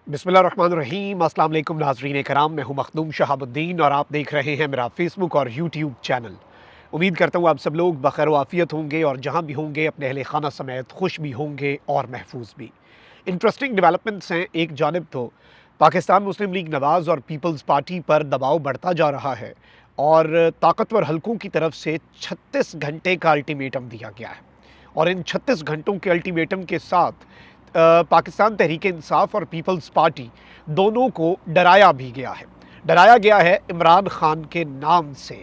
बिस्मिल्लाहिर्रहमानिर्रहीम। अस्सलाम वालेकुम नाज़रीन कराम, मैं हूं मखदूम शहाबुद्दीन और आप देख रहे हैं मेरा फेसबुक और यूट्यूब चैनल। उम्मीद करता हूं आप सब लोग बखैर वाफ़ियत होंगे और जहां भी होंगे अपने अहले खाना समेत खुश भी होंगे और महफूज भी। इंटरेस्टिंग डेवलपमेंट्स हैं। एक जानिब तो पाकिस्तान मुस्लिम लीग नवाज़ और पीपल्स पार्टी पर दबाव बढ़ता जा रहा है और ताकतवर हलकों की तरफ से 36 घंटे का अल्टीमेटम दिया गया है और इन 36 घंटों के अल्टीमेटम के साथ पाकिस्तान तहरीक-ए-इंसाफ और पीपल्स पार्टी दोनों को डराया भी गया है। डराया गया है इमरान खान के नाम से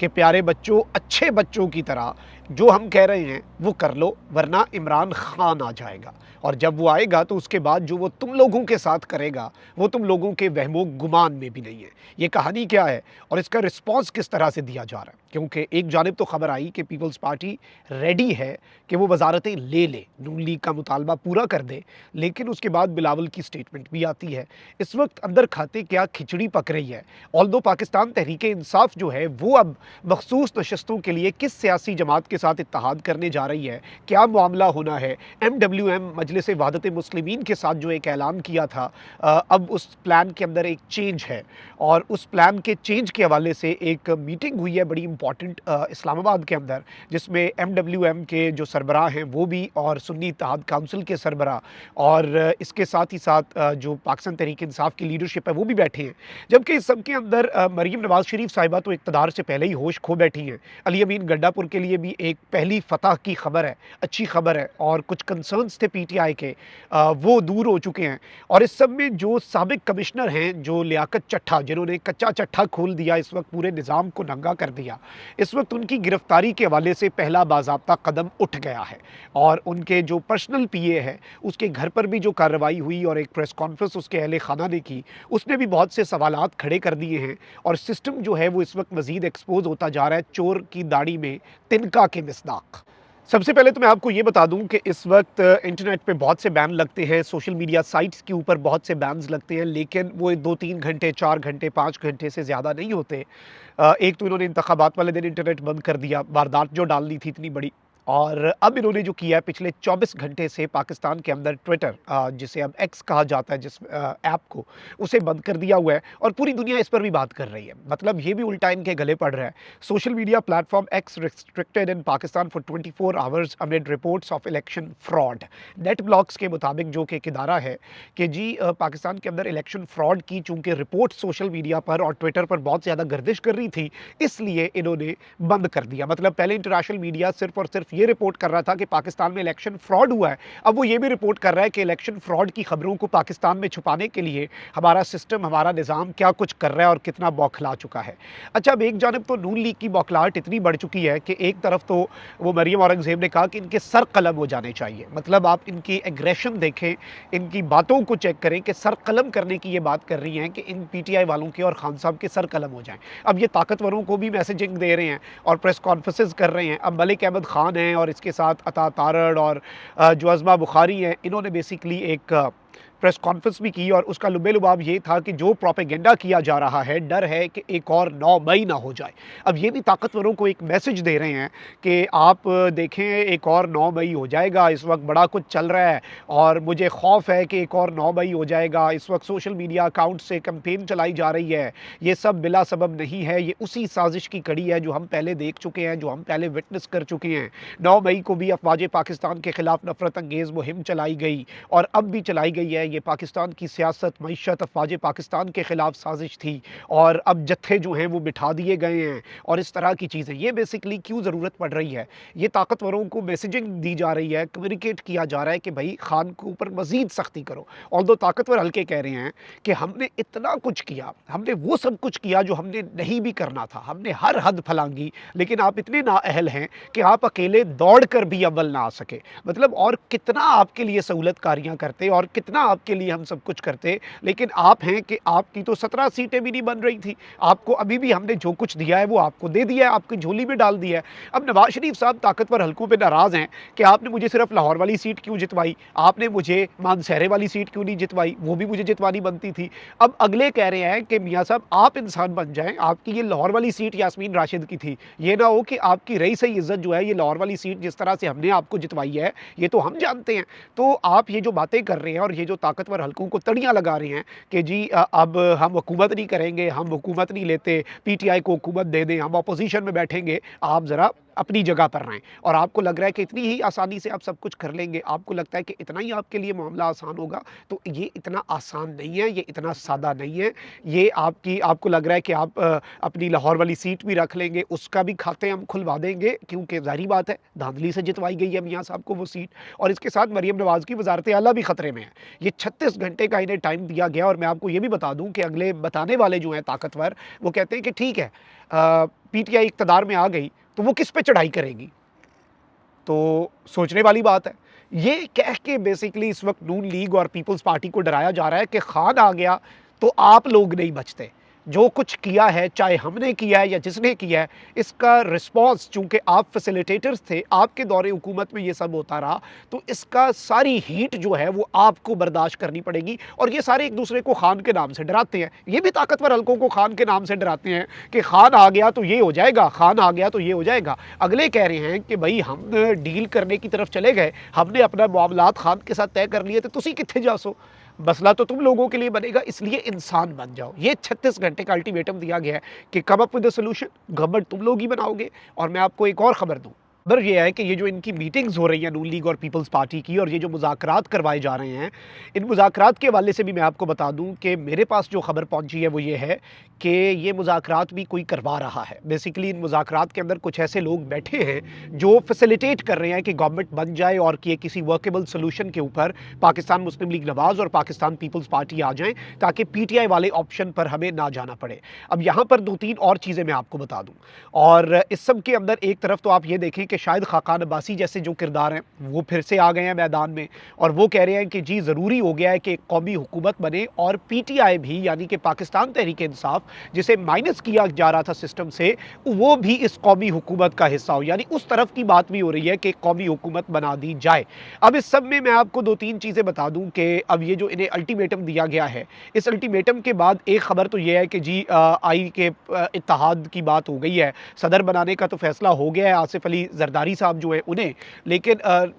कि प्यारे बच्चों, अच्छे बच्चों की तरह जो हम कह रहे हैं वो कर लो, वरना इमरान खान आ जाएगा और जब वो आएगा तो उसके बाद जो वो तुम लोगों के साथ करेगा वो तुम लोगों के वहमो गुमान में भी नहीं है। ये कहानी क्या है और इसका रिस्पॉन्स किस तरह से दिया जा रहा है? क्योंकि एक जानिब तो खबर आई कि पीपल्स पार्टी रेडी है कि वो वजारतें ले ले, नून लीग का मुतालबा पूरा कर दे, लेकिन उसके बाद बिलावल की स्टेटमेंट भी आती है। इस वक्त अंदर खाते क्या खिचड़ी पक रही है। ऑल्दो पाकिस्तान तहरीक इंसाफ जो है वो अब मखसूस नशस्तों के लिए किस सियासी जमात के साथ इत्तेहाद करने जा रही है, क्या मामला होना है। MWM मजलिस वहदत मुस्लिमीन के साथ जो एक ऐलान किया था, अब उस प्लान के अंदर एक चेंज है और उस प्लान के चेंज के हवाले से एक मीटिंग हुई है बड़ी इंपॉर्टेंट इस्लामाबाद के अंदर, जिसमें MWM के जो सरबराह हैं वो भी और सुन्नी इत्तेहाद काउंसिल के सरबराह और इसके साथ ही साथ जो पाकिस्तान तहरीक इंसाफ की लीडरशिप है वो भी बैठे हैं। जबकि इस सब के अंदर मरीम नवाज शरीफ साहिबा तो इक़्तिदार से पहले ही होश खो बैठी हैं। अली अमीन गड्डापुर के लिए भी एक पहली फतह की खबर है, अच्छी खबर है और कुछ कंसर्न्स थे PTI के, वो दूर हो चुके हैं। और इस सब में जो साबिक कमिश्नर हैं, जो लियाकत चट्ठा, जिन्होंने कच्चा चट्ठा खोल दिया, इस वक्त पूरे निज़ाम को नंगा कर दिया, इस वक्त उनकी गिरफ्तारी के हवाले से पहला बाज़ाब्ता कदम उठ गया है और उनके जो पर्सनल PA है उसके घर पर भी जो कार्रवाई हुई और एक प्रेस कॉन्फ्रेंस उसके अहले खाना ने की, उसने भी बहुत से सवालात खड़े कर दिए हैं और सिस्टम जो है वो इस वक्त मज़ीद एक्सपोज होता जा रहा है, चोर की दाढ़ी में तिनका के मिसदाक। सबसे पहले तो मैं आपको ये बता दूं कि इस वक्त इंटरनेट पे बहुत से बैन लगते हैं, सोशल मीडिया साइट्स के ऊपर बहुत से बैन्स लगते हैं, लेकिन वो 2-3 घंटे, 4 घंटे, 5 घंटे से ज़्यादा नहीं होते। एक तो इन्होंने इंतखाबात वाले दिन इंटरनेट बंद कर दिया, वारदात जो डालनी थी इतनी बड़ी। और अब इन्होंने जो किया है पिछले 24 घंटे से पाकिस्तान के अंदर ट्विटर, जिसे अब एक्स कहा जाता है, जिस ऐप को, उसे बंद कर दिया हुआ है और पूरी दुनिया इस पर भी बात कर रही है। मतलब ये भी उल्टा इनके गले पड़ रहा है। Social media platform x restricted in Pakistan for 24 hours amid reports of election fraud. Net blocks के मुताबिक, जो कि एक इदारा है कि जी पाकिस्तान के अंदर इलेक्शन फ्रॉड की चूंकि रिपोर्ट सोशल मीडिया पर और ट्विटर पर बहुत ज़्यादा गर्दिश कर रही थी, इसलिए इन्होंने बंद कर दिया। मतलब पहले इंटरनेशनल मीडिया सिर्फ और सिर्फ ये रिपोर्ट कर रहा था कि पाकिस्तान में इलेक्शन फ्रॉड हुआ है, अब वो ये भी रिपोर्ट कर रहा है कि इलेक्शन फ्रॉड की खबरों को पाकिस्तान में छुपाने के लिए हमारा सिस्टम, हमारा निज़ाम क्या कुछ कर रहा है और कितना बौखला चुका है। अच्छा, अब एक जानब तो नून लीग की बौखलाहट इतनी बढ़ चुकी है कि एक तरफ तो वो मरियम औरंगज़ेब ने कहा कि इनके सर कलम हो जाने चाहिए। मतलब आप इनकी एग्रेशन देखें, इनकी बातों को चेक करें कि सर कलम करने की ये बात कर रही हैं कि इन PTI वालों के और खान साहब के सर कलम हो जाएं। अब ये ताकतवरों को भी मैसेजिंग दे रहे हैं और प्रेस कॉन्फ्रेंसेस कर रहे हैं। अब मलिक अहमद खान हैं और इसके साथ अता तारड़ और जो अज़मा बुखारी हैं, इन्होंने बेसिकली एक प्रेस कॉन्फ्रेंस भी की और उसका लुबे-लुबाब ये था कि जो प्रोपेगेंडा किया जा रहा है, डर है कि एक और 9 मई ना हो जाए। अब ये भी ताकतवरों को एक मैसेज दे रहे हैं कि आप देखें, एक और 9 मई हो जाएगा, इस वक्त बड़ा कुछ चल रहा है और मुझे खौफ है कि एक और 9 मई हो जाएगा। इस वक्त सोशल मीडिया अकाउंट से कैंपेन चलाई जा रही है, ये सब बिला सबब नहीं है, ये उसी साजिश की कड़ी है जो हम पहले देख चुके हैं, जो हम पहले विटनेस कर चुके हैं। 9 मई को भी अफवाज पाकिस्तान के खिलाफ नफरत अंगेज़ मुहिम चलाई गई और अब भी चलाई गई है। ये पाकिस्तान की सियासत, मईशत, अफवाज पाकिस्तान के खिलाफ साजिश थी और अब जत्थे जो हैं वो बिठा दिए गए हैं और इस तरह की चीज़ें। ये बेसिकली क्यों ज़रूरत पड़ रही है? ये ताकतवरों को मैसेजिंग दी जा रही है, कम्युनिकेट किया जा रहा है कि भाई खान के ऊपर मज़ीद सख्ती करो। ऑल्दो ताकतवर हल्के कह रहे हैं कि हमने इतना कुछ किया, हमने वो सब कुछ किया जो हमने नहीं भी करना था, हमने हर हद फलांगी, लेकिन आप इतने नाअहल हैं कि आप अकेले दौड़ कर भी अव्वल ना आ सके। मतलब और कितना आपके लिए सहूलतकारियाँ करते और कितना आपके लिए हम सब कुछ करते, लेकिन आप हैं कि आपकी तो 17 सीटें भी नहीं बन रही थी। आपको अभी भी हमने जो कुछ दिया है वो आपको दे दिया है, आपकी झोली में डाल दिया है। अब नवाज शरीफ साहब ताकतवर हलकों पे नाराज़ हैं कि आपने मुझे सिर्फ लाहौर वाली सीट क्यों जितवाई, आपने मुझे मानसहरे वाली सीट क्यों नहीं जितवाई, वो भी मुझे जितवानी बनती थी। अब अगले कह रहे हैं कि मियाँ साहब आप इंसान बन जाएं, आपकी ये लाहौर वाली सीट यास्मीन राशिद की थी, ये ना हो कि आपकी रही सही इज्जत जो है ये लाहौर वाली सीट जिस तरह से हमने आपको जितवाई है ये तो हम जानते हैं। तो आप ये जो बातें कर रहे हैं और ये जो ताकतवर हलकों को तड़ियाँ लगा रहे हैं कि जी अब हम हुकूमत नहीं करेंगे, हम हुकूमत नहीं लेते, पीटीआई को हुकूमत दे दें, हम अपोज़िशन में बैठेंगे, आप ज़रा अपनी जगह पर रहें। और आपको लग रहा है कि इतनी ही आसानी से आप सब कुछ कर लेंगे, आपको लगता है कि इतना ही आपके लिए मामला आसान होगा, तो ये इतना आसान नहीं है, ये इतना सादा नहीं है। ये आपको लग रहा है कि आप अपनी लाहौर वाली सीट भी रख लेंगे, उसका भी खाते हम खुलवा देंगे, क्योंकि ज़ाहिर बात है धांधली से जितवाई गई है मियाँ साहब को वो सीट। और इसके साथ मरीम नवाज़ की वज़ारत आला भी खतरे में है। ये 36 घंटे का इन्हें टाइम दिया गया। और मैं आपको ये भी बता दूँ कि अगले बताने वाले जो हैं ताकतवर, वो कहते हैं कि ठीक है, पीटीआई इक़्तिदार में आ गई तो वो किस पे चढ़ाई करेगी? तो सोचने वाली बात है। ये कह के बेसिकली इस वक़्त नून लीग और पीपल्स पार्टी को डराया जा रहा है कि खान आ गया तो आप लोग नहीं बचते। जो कुछ किया है, चाहे हमने किया है या जिसने किया है, इसका रिस्पॉन्स, चूँकि आप फैसिलिटेटर्स थे, आपके दौरे हुकूमत में ये सब होता रहा, तो इसका सारी हीट जो है वो आपको बर्दाश्त करनी पड़ेगी। और ये सारे एक-दूसरे को खान के नाम से डराते हैं। ये भी ताकतवर हलकों को खान के नाम से डराते हैं कि खान आ गया तो ये हो जाएगा, खान आ गया तो ये हो जाएगा। अगले कह रहे हैं कि भई हम डील करने की तरफ चले गए, हमने अपना मामलात खान के साथ तय कर लिए थे, तुसी कित्थे जासो? मसला तो तुम लोगों के लिए बनेगा, इसलिए इंसान बन जाओ। ये 36 घंटे का अल्टीमेटम दिया गया है कि come up with a solution, government तुम लोग ही बनाओगे। और मैं आपको एक और खबर दूँ, खबर ये है कि ये जो इनकी मीटिंग्स हो रही हैं नून लीग और पीपल्स पार्टी की, और ये जो मुज़ाकरात करवाए जा रहे हैं, इन मुज़ाकरात के हवाले से भी मैं आपको बता दूँ कि मेरे पास जो खबर पहुँची है वो ये है कि ये मुज़ाकरात भी कोई करवा रहा है। बेसिकली इन मुज़ाकरात के अंदर कुछ ऐसे लोग बैठे हैं जो फैसिलिटेट कर रहे हैं कि गवर्नमेंट बन जाए और कि किसी वर्केबल सॉल्यूशन के ऊपर पाकिस्तान मुस्लिम लीग नवाज़ और पाकिस्तान पीपल्स पार्टी आ जाएँ, ताकि पीटीआई वाले ऑप्शन पर हमें ना जाना पड़े। अब यहाँ पर 2-3 और चीज़ें मैं आपको बता दूँ। और इस सब के अंदर एक तरफ तो आप ये देखें कि शायद खाकान अब्बासी जैसे जो किरदार हैं, वो फिर से आ गए हैं मैदान में, और वो कह रहे हैं कि जी ज़रूरी हो गया है कि एक कौमी हुकूमत बने, और पीटीआई भी, यानी कि पाकिस्तान तहरीक-ए-इंसाफ, जिसे माइनस किया जा रहा था सिस्टम से, वो भी इस कौमी हुकूमत का हिस्सा हो। यानी उस तरफ की बात भी हो रही है कि एक कौमी हुकूमत बना दी जाए। अब इस सब में मैं आपको 2-3 चीज़ें बता दूँ कि अब ये जो इन्हें अल्टीमेटम दिया गया है, इस अल्टीमेटम के बाद एक खबर तो ये है कि जी आई के इत्तेहाद की बात हो गई है, सदर बनाने का तो फैसला हो गया है आसिफ अली जरदारी साहब जो है उन्हें, लेकिन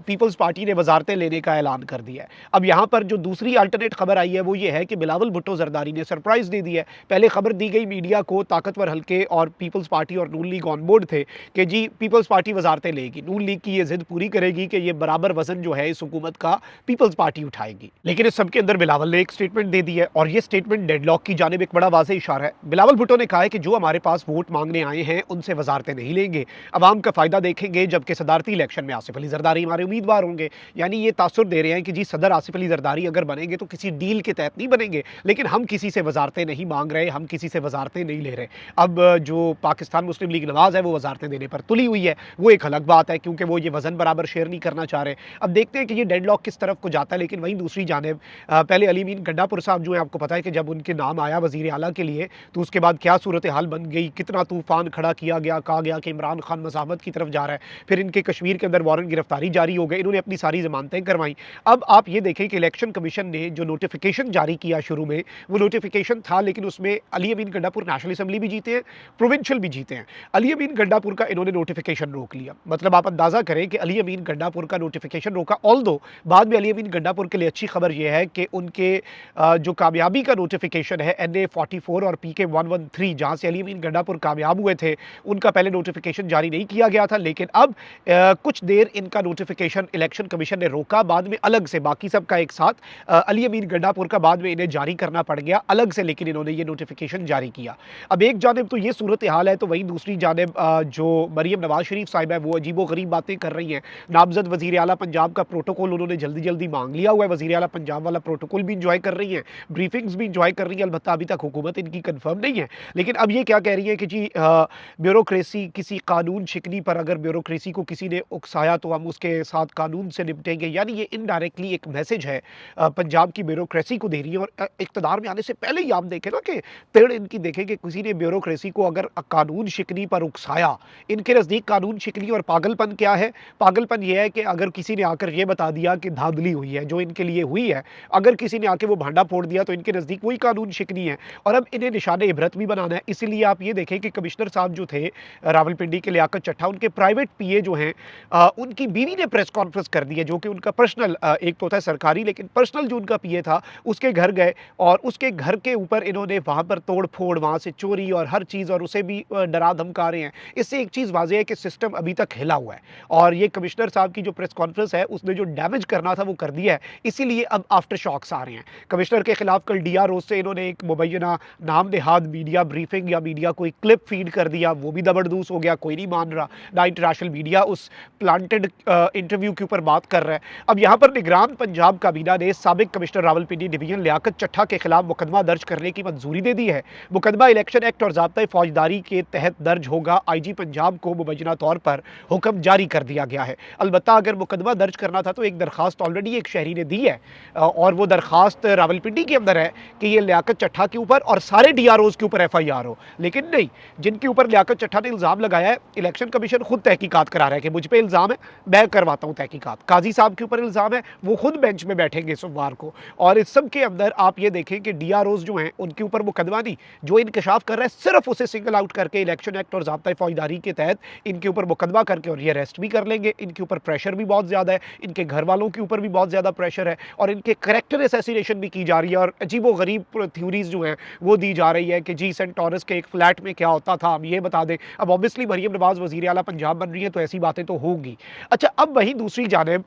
पीपल्स पार्टी ने वजारतें लेने का ऐलान कर दिया है। अब यहाँ पर जो दूसरी अल्टरनेट खबर आई है वो ये है कि बिलावल भुट्टो जरदारी ने सरप्राइज़ दे दिया है। पहले खबर दी गई मीडिया को, ताकतवर हल्के और पीपल्स पार्टी और नून लीग ऑन बोर्ड थे कि जी पीपल्स पार्टी वजारतें लेगी, नून लीग की ये जिद पूरी करेगी कि ये बराबर वजन जो है इस हुकूमत का पीपल्स पार्टी उठाएगी। लेकिन इस सबके अंदर बिलावल ने एक स्टेटमेंट दे दी है, और ये स्टेटमेंट डेडलॉक की जानिब एक बड़ा वाज़ेह इशारा है। बिलावल भुट्टो ने कहा है कि जो हमारे पास वोट मांगने आए हैं उनसे वजारतें नहीं लेंगे, अवाम का फ़ायदा देखेंगे, जबकि सदारती इलेक्शन में आसिफ अली जरदारी हमारे उम्मीदवार होंगे। यानी ये तासुर दे रहे हैं कि जी सदर आसिफ अली जरदारी अगर बनेंगे तो किसी डील के तहत नहीं बनेंगे, लेकिन हम किसी से वजारतें नहीं मांग रहे, हम किसी से वजारतें नहीं ले रहे। अब जो पाकिस्तान मुस्लिम लीग नवाज़ है वो वजारतें देने पर तुली हुई है, वो एक अलग बात है, क्योंकि वो ये वजन बराबर शेयर नहीं करना चाह रहे। अब देखते हैं कि ये डेडलॉक किस तरफ को जाता है। लेकिन वहीं दूसरी जानिब पहले अली अमीन गंडापुर साहब जो है, आपको पता है कि जब उनके नाम आया वज़ीर आला के लिए, तो उसके बाद क्या सूरत हाल बन गई, कितना तूफान खड़ा किया गया, कहा गया कि इमरान खान मज़ाहमत की तरफ जा रहा है। फिर इनके कश्मीर के अंदर वारंट गिरफ्तारी जारी हो गए, इन्होंने अपनी सारी ज़मानतें करवाई। अब आप ये देखें कि इलेक्शन कमीशन ने जो नोटिफिकेशन जारी किया शुरू में, वो नोटिफिकेशन था, लेकिन उसमें अली अमीन गंडापुर नेशनल असम्बली भी जीते हैं, प्रोविंशियल भी जीते हैं। अली अमीन गंडापुर का इन्होंने नोटिफिकेशन रोक लिया। मतलब आप अंदाज़ा करें कि अली अमीन गंडापुर का नोटिफिकेशन रोका। ऑल्दो बाद में अली अमीन गंडापुर के लिए अच्छी खबर यह है कि उनके जो कामयाबी का नोटिफिकेशन है NA 44 और PK 113, जहाँ से अली अमीन गंडापुर कामयाब हुए थे, उनका पहले नोटिफिकेशन जारी नहीं किया गया था। लेकिन अब कुछ देर इनका नोटिफिकेशन इलेक्शन कमीशन ने रोका, बाद में अलग से बाकी सब का एक साथ अली अमीन गंडापुर का बाद में इन्हें जारी करना पड़ गया अलग से, लेकिन इन्होंने ये नोटिफिकेशन जारी किया। अब एक जानिब तो ये सूरत हाल है, तो वहीं दूसरी जानिब जो मरीम नवाज शरीफ साहिब है वो अजीबो गरीब बातें कर रही हैं। नामजद वज़ीर आला पंजाब का प्रोटोकॉल उन्होंने जल्दी जल्दी मांग लिया हुआ है, वज़ीर आला पंजाब वाला प्रोटोकॉल भी इंजॉय कर रही हैं, ब्रीफिंग्स भी इंजॉय कर रही हैं। अलबत्ता अभी तक हुकूमत इनकी कन्फर्म नहीं है, लेकिन अब ये क्या कह रही है कि जी ब्यूरोक्रेसी, किसी कानून शिकनी पर अगर ब्यूरोक्रेसी को किसी ने उकसाया तो हम उसके साथ कानून से निपटेंगे। यानी ये इनडायरेक्टली एक मैसेज है पंजाब की ब्यूरोक्रेसी को दे रही है। और इक़्तिदार में आने से पहले ही आप देखें ना कि पेड़ इनकी देखें कि किसी ने ब्यूरोक्रेसी को अगर कानून शिकनी पर उकसाया, इनके नज़दीक कानून शिकनी और पागलपन क्या है? पागलपन ये है कि अगर किसी ने आकर ये बता दिया कि धांधली हुई है, जो इनके लिए हुई है, अगर किसी ने आके वो भांडा फोड़ दिया तो इनके नज़दीक वही कानून शिकनी है, और अब इन्हें निशाने इबरत भी बनाना है। इसीलिए आप ये देखें कि कमिश्नर साहब जो थे रावलपिंडी के लियाकत चट्टा, उनके प्राइवेट प्राइवेट पीए जो हैं उनकी बीवी ने प्रेस कॉन्फ्रेंस कर दी है, जो कि उनका पर्सनल एक तो होता है सरकारी, लेकिन पर्सनल जो उनका पीए था, उसके घर गए और उसके घर के ऊपर इन्होंने वहाँ पर तोड़-फोड़, वहाँ से चोरी और हर चीज़, और उसे भी डरा धमका रहे हैं। इससे एक चीज़ वाज़ेह है कि सिस्टम अभी तक हिला हुआ है और ये कमिश्नर साहब की जो प्रेस कॉन्फ्रेंस है, उसने जो डैमेज करना था वो कर दिया है, इसीलिए अब आफ्टर शॉक्स आ रहे हैं। कमिश्नर के खिलाफ कल डीआरओ से इन्होंने एक मुबैना नाम नेहाद मीडिया ब्रीफिंग या मीडिया को एक क्लिप फीड कर दिया, वो भी दबरदूस हो गया, कोई नहीं मान रहा। ना इंटरनेशनल मीडिया उस प्लांटेड इंटरव्यू के ऊपर बात कर रहा है। अब यहाँ पर निगरान पंजाब काबीना ने साबिक कमिश्नर रावलपिंडी डिवीजन लियाकत चट्ठा के खिलाफ मुकदमा दर्ज करने की मंजूरी दे दी है। मुकदमा इलेक्शन एक्ट और ज़ाब्ता फौजदारी के तहत दर्ज होगा। आईजी पंजाब को मुबैना तौर पर हुक्म जारी कर दिया गया है। अलबत्ता अगर मुकदमा दर्ज करना था तो एक दरखास्त ऑलरेडी एक शहरी ने दी है और वो दरखास्त रावलपिंडी के अंदर है कि ये लियाकत चट्ठा के ऊपर और सारे डीआरओज के ऊपर एफआईआर हो। लेकिन नहीं, जिनके ऊपर लियाकत चट्ठा ने इल्ज़ाम लगाया है, इलेक्शन कमीशन खुद तहकीकात करा रहा है कि मुझ पे इल्ज़ाम है, मैं करवाता हूँ तहकीकात। काजी साहब के ऊपर इल्ज़ाम है, वो खुद बेंच में बैठेंगे सोमवार को। और इस सब के अंदर आप ये देखें कि डीआरओज जो हैं उनके ऊपर मुकदमा नहीं, जो इंकशाफ कर रहा है सिर्फ उसे सिंगल आउट करके इलेक्शन एक्ट और ज़ाब्ता फौजदारी के तहत इनके ऊपर मुकदमा करके और ये अरेस्ट भी कर लेंगे। इनके ऊपर प्रेशर भी बहुत ज़्यादा है, इनके घर वालों के ऊपर भी बहुत ज़्यादा प्रेशर है और इनके करैक्टर असैसिनेशन भी की जा रही है और अजीबो-गरीब थ्योरीज जो हैं वो दी जा रही है कि जी सेंट टॉरस के एक फ्लैट में क्या होता था, हम ये बता दें। अब ऑब्वियसली मरियम नवाज़ वज़ीर आला पंजाब बन रही है तो ऐसी बातें तो होंगी। अच्छा, अब वहीं दूसरी जानिब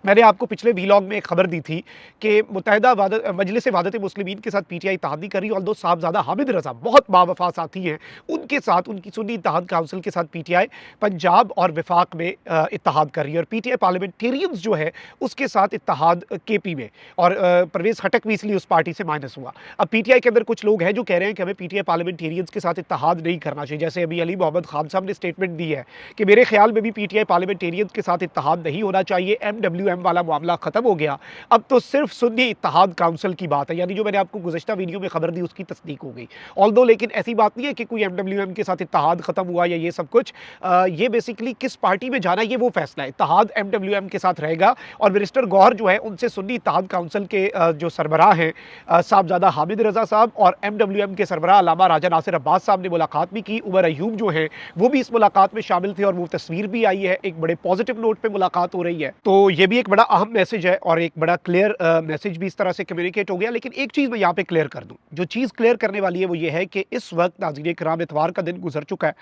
मैंने आपको पिछले वीलॉग में एक खबर दी थी कि मुत्तहिदा मजलिस वादत मुस्लिमीन के साथ पीटीआई इत्तेहाद नहीं कर रही, ऑल्दो साहबजादा हामिद रज़ा बहुत बावफा साथी हैं, उनके साथ उनकी सुन्नी इत्तेहाद काउंसिल के साथ पीटीआई पंजाब और वफाक में इत्तेहाद कर रही है और पीटीआई पार्लियामेंटेरियंस जो है उसके साथ इत्तेहाद केपी में और परवेज़ खटक भी इसलिए उस पार्टी से माइनस हुआ। अब पीटीआई के अंदर कुछ लोग हैं जो कह रहे हैं कि हमें पीटीआई पार्लियामेंटेरियंस के साथ इत्तेहाद नहीं करना चाहिए, जैसे अभी अली मोहम्मद खान साहब ने स्टेटमेंट दी है कि मेरे ख्याल में भी पीटीआई पार्लियामेंटेरियंस के साथ इत्तेहाद नहीं होना चाहिए, एमडब्ल्यूएम वाला मामला खत्म हो गया, अब तो सिर्फ सुन्नी इत्तेहाद काउंसिल की बात है। यानी जो मैंने आपको गुज़श्ता वीडियो में खबर दी उसकी तस्दीक हो गई। ऑल्दो लेकिन ऐसी बात नहीं है कि कोई एमडब्ल्यूएम के साथ इत्तेहाद खत्म हुआ या ये सब कुछ। ये बेसिकली किस पार्टी में जाना है ये वो फैसला है। इत्तेहाद एमडब्ल्यूएम के साथ रहेगा और मिनिस्टर गौहर जो है उनसे सुन्नी इत्तेहाद काउंसिल के जो सरबराह हैं साहबजादा हामिद रज़ा साहब और एमडब्ल्यूएम के सरबराह अल्लामा राजा नासिर अब्बास साहब ने मुलाकात भी की। उमर अयूब जो हैं वो भी इस मुलाकात में शामिल थे और वो तस्वीर भी आई है, एक बड़े पॉजिटिव नोट पे मुलाकात हो रही है। तो ये भी एक बड़ा अहम मैसेज है और एक बड़ा क्लियर मैसेज भी इस तरह से कम्युनिकेट हो गया। लेकिन एक चीज़ मैं यहाँ पे क्लियर कर दूँ, जो चीज़ क्लियर करने वाली है वो ये है कि इस वक्त नाज़रीन किराम इतवार का दिन गुजर चुका है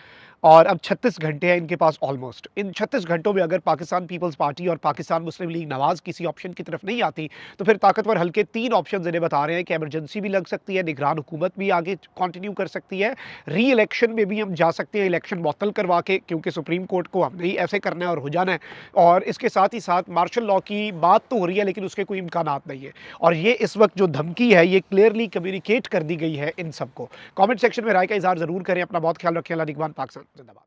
और अब 36 घंटे हैं इनके पास ऑलमोस्ट। इन 36 घंटों में अगर पाकिस्तान पीपल्स पार्टी और पाकिस्तान मुस्लिम लीग नवाज़ किसी ऑप्शन की तरफ नहीं आती तो फिर ताकतवर हल्के 3 ऑप्शन इन्हें बता रहे हैं कि एमरजेंसी भी लग सकती है, निगरान हुकूमत भी आगे कंटिन्यू कर सकती है, री इलेक्शन में भी हम जा सकते हैं इलेक्शन मुअत्तल करवा के, क्योंकि सुप्रीम कोर्ट को हमने ही ऐसे करना है और हो जाना है। और इसके साथ ही साथ मार्शल लॉ की बात तो हो रही है लेकिन उसके कोई इम्कानात नहीं है और ये इस वक्त जो धमकी है ये क्लियरली कम्युनिकेट कर दी गई है इन सबको। कमेंट सेक्शन में राय का इजहार जरूर करें। अपना बहुत ख्याल रखें। अल्लाह निगहबान। पाकिस्तान जिंदाबाद।